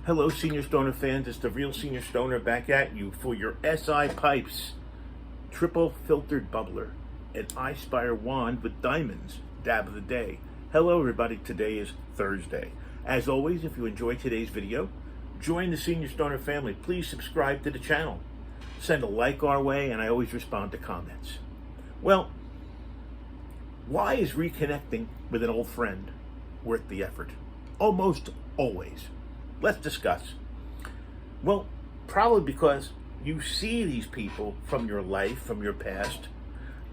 Hello, Senior Stoner fans. It's the real Senior Stoner back at you for your Sipipes triple filtered bubbler and iSpire wand with diamonds dab of the day. Hello, everybody. Today is Thursday. As always, if you enjoyed today's video, join the Senior Stoner family. Please subscribe to the channel. Send a like our way, and I always respond to comments. Well, why is reconnecting with an old friend worth the effort? Almost always. Let's discuss. Well, probably because you see these people from your life, from your past,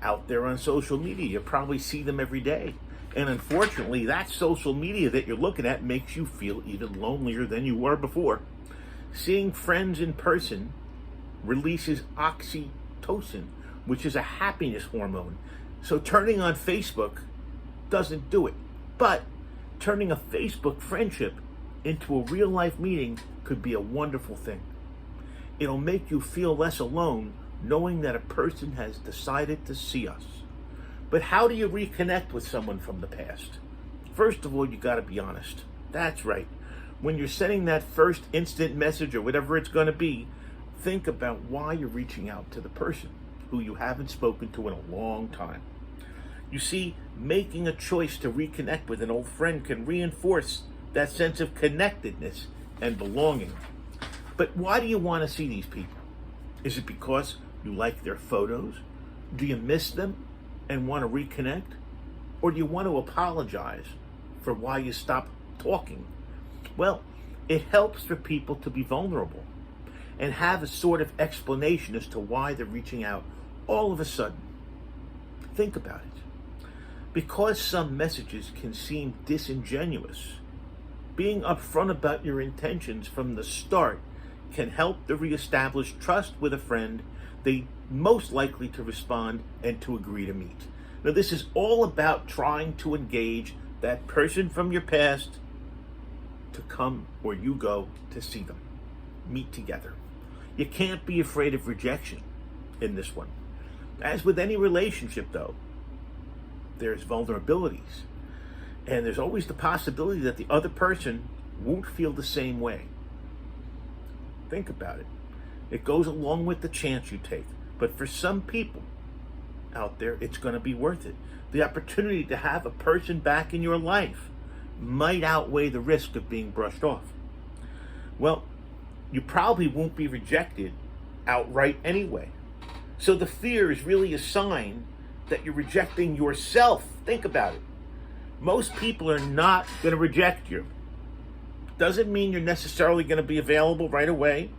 out there on social media. You probably see them every day. And unfortunately, that social media that you're looking at makes you feel even lonelier than you were before. Seeing friends in person releases oxytocin, which is a happiness hormone. So turning on Facebook doesn't do it. But turning a Facebook friendship into a real life meeting could be a wonderful thing. It'll make you feel less alone knowing that a person has decided to see us. But how do you reconnect with someone from the past? First of all, you got to be honest. That's right. When you're sending that first instant message or whatever it's going to be, think about why you're reaching out to the person who you haven't spoken to in a long time. You see, making a choice to reconnect with an old friend can reinforce that sense of connectedness and belonging. But why do you want to see these people? Is it because you like their photos? Do you miss them and want to reconnect? Or do you want to apologize for why you stopped talking? Well, it helps for people to be vulnerable and have a sort of explanation as to why they're reaching out all of a sudden. Think about it. Because some messages can seem disingenuous, being upfront about your intentions from the start can help to reestablish trust with a friend they most likely to respond and to agree to meet. Now, this is all about trying to engage that person from your past to come where you go to see them, meet together. You can't be afraid of rejection in this one. As with any relationship, though, there's vulnerabilities. And there's always the possibility that the other person won't feel the same way. Think about it. It goes along with the chance you take. But for some people out there, it's going to be worth it. The opportunity to have a person back in your life might outweigh the risk of being brushed off. Well, you probably won't be rejected outright anyway. So the fear is really a sign that you're rejecting yourself. Think about it. Most people are not going to reject you. Doesn't mean you're necessarily going to be available right away,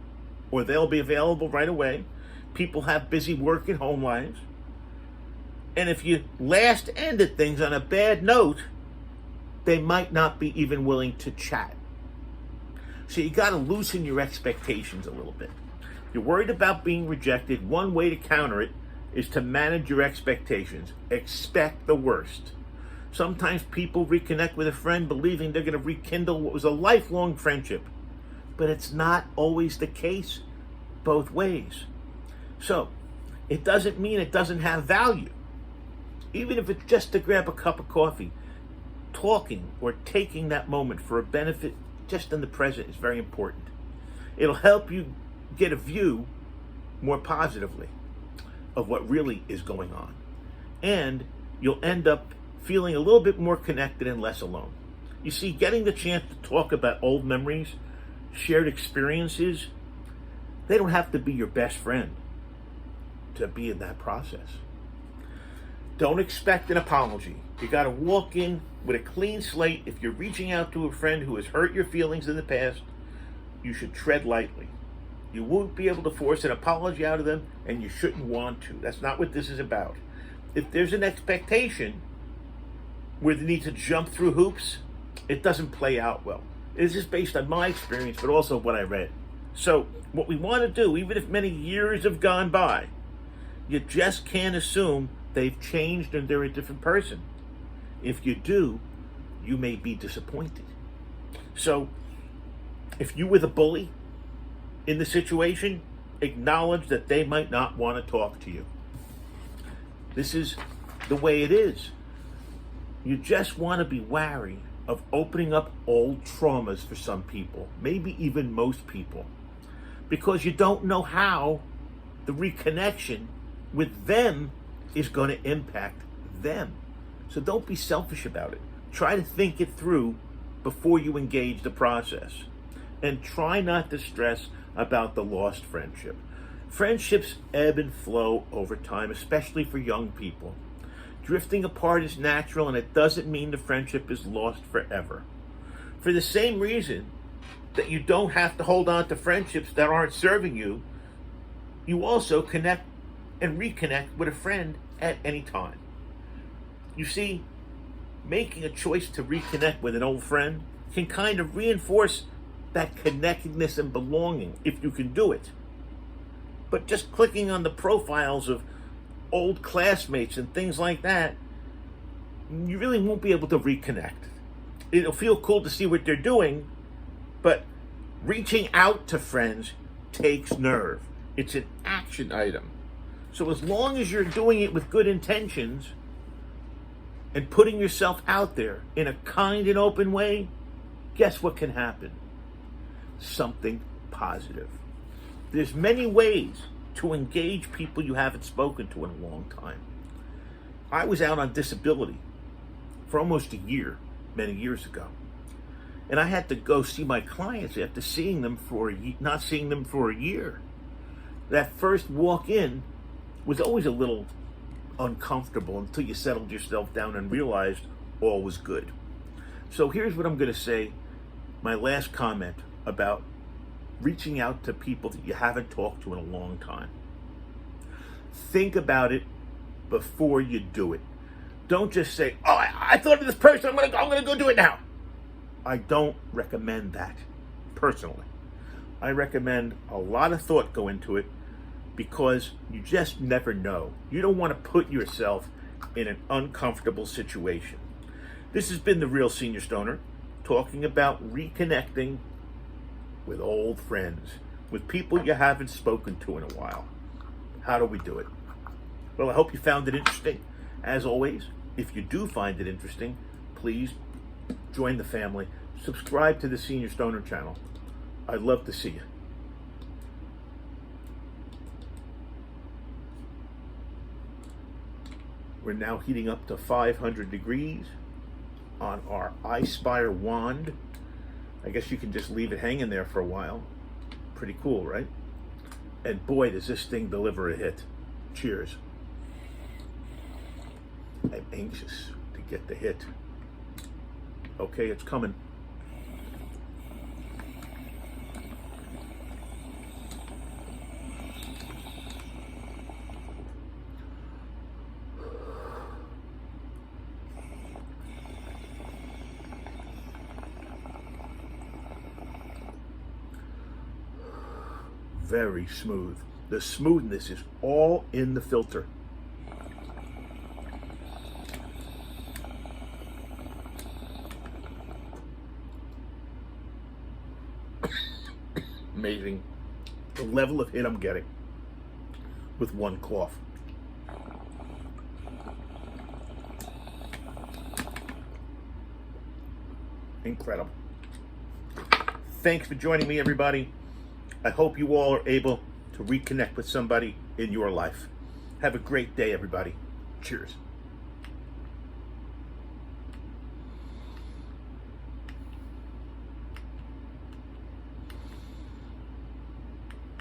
or they'll be available right away. People have busy work and home lives. And if you last ended things on a bad note, they might not be even willing to chat. So you got to loosen your expectations a little bit. You're worried about being rejected. One way to counter it is to manage your expectations. Expect the worst. Sometimes people reconnect with a friend believing they're going to rekindle what was a lifelong friendship. But it's not always the case both ways. So, it doesn't mean it doesn't have value. Even if it's just to grab a cup of coffee, talking or taking that moment for a benefit just in the present is very important. It'll help you get a view more positively of what really is going on. And you'll end up feeling a little bit more connected and less alone. You see, getting the chance to talk about old memories, shared experiences, they don't have to be your best friend to be in that process. Don't expect an apology. You got to walk in with a clean slate. If you're reaching out to a friend who has hurt your feelings in the past, you should tread lightly. You won't be able to force an apology out of them, and you shouldn't want to. That's not what this is about. If there's an expectation where they need to jump through hoops, it doesn't play out well. This is based on my experience, but also what I read. So what we want to do, even if many years have gone by, you just can't assume they've changed and they're a different person. If you do, you may be disappointed. So if you were the bully in the situation, acknowledge that they might not want to talk to you. This is the way it is. You just want to be wary of opening up old traumas for some people, maybe even most people, because you don't know how the reconnection with them is going to impact them. So don't be selfish about it. Try to think it through before you engage the process. And try not to stress about the lost friendship. Friendships ebb and flow over time, especially for young people. Drifting apart is natural, and it doesn't mean the friendship is lost forever. For the same reason that you don't have to hold on to friendships that aren't serving you, you also connect and reconnect with a friend at any time. You see, making a choice to reconnect with an old friend can kind of reinforce that connectedness and belonging if you can do it. But just clicking on the profiles of old classmates and things like that, you really won't be able to reconnect. It'll feel cool to see what they're doing, but reaching out to friends takes nerve. It's an action item. So as long as you're doing it with good intentions and putting yourself out there in a kind and open way, guess what can happen? Something positive. There's many ways to engage people you haven't spoken to in a long time. I was out on disability for almost a year, many years ago. And I had to go see my clients after not seeing them for a year. That first walk in was always a little uncomfortable until you settled yourself down and realized all was good. So here's what I'm going to say, my last comment about reaching out to people that you haven't talked to in a long time. Think about it before you do it. Don't just say, "Oh, I thought of this person. I'm gonna go do it now." I don't recommend that, personally. I recommend a lot of thought go into it because you just never know. You don't want to put yourself in an uncomfortable situation. This has been the Real Senior Stoner, talking about reconnecting with old friends, with people you haven't spoken to in a while. How do we do it? Well, I hope you found it interesting. As always, if you do find it interesting, please join the family. Subscribe to the Senior Stoner channel. I'd love to see you. We're now heating up to 500 degrees on our iSpire wand. I guess you can just leave it hanging there for a while. Pretty cool, right? And boy, does this thing deliver a hit. Cheers. I'm anxious to get the hit. Okay, it's coming. Very smooth. The smoothness is all in the filter. Amazing the level of hit I'm getting with one cough. Incredible. Thanks for joining me, everybody. I hope you all are able to reconnect with somebody in your life. Have a great day, everybody. Cheers.